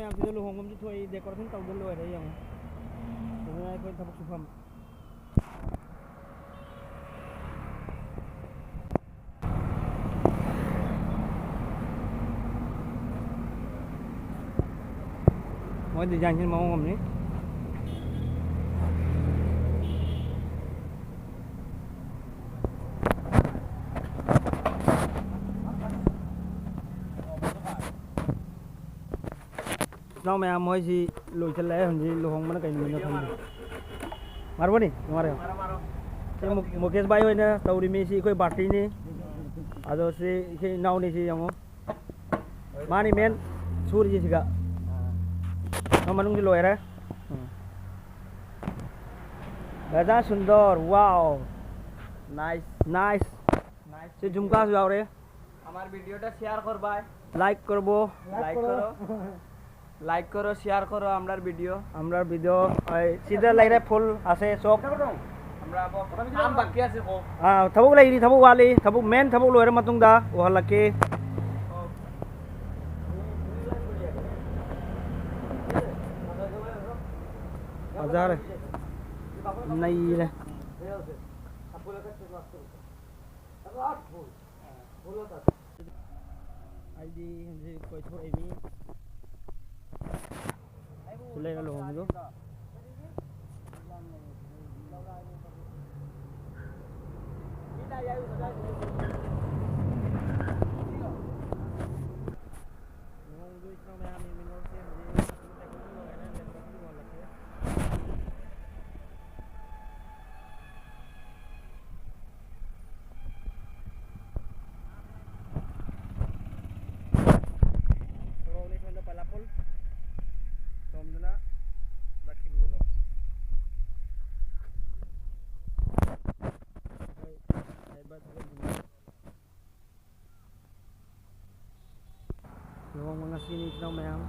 mày thì lu hồng cũng thôi để có thằng tàu đơn lùi đấy không hôm nay quên thằng chụp phẩm mọi thời gian trên máu ngầm đấy nào mày mới gì lùi chân lẽ hình gì lùi hồng nó cảnh mình nó không मारो नी मारो ये मुकेश भाई होइना तौरी Messi कोई बाटी नी आदो से के नाव नी सी यंगो मानी main सूर्य जी सिगा हम मनुंग जी लोयरा गजा सुंदर वाओ नाइस नाइस नाइस से झुमका जाओ रे हमार वीडियोটা শেয়ার করবাই লাইক করবো লাইক করো শেয়ার করো আমরার ভিডিও सीधा लाइरे फुल আছে সব আমরা আম বাকি আছে কো থাবুক লাইরি থাবুক ওয়ালি থাবুক মেন থাবুক লয়রে মাতুংদা ওহালাকে हजार नहीं ले आईडी हमसे कोई छोड़ एमी सुले ना लोगों को Yung mga sinig na mayam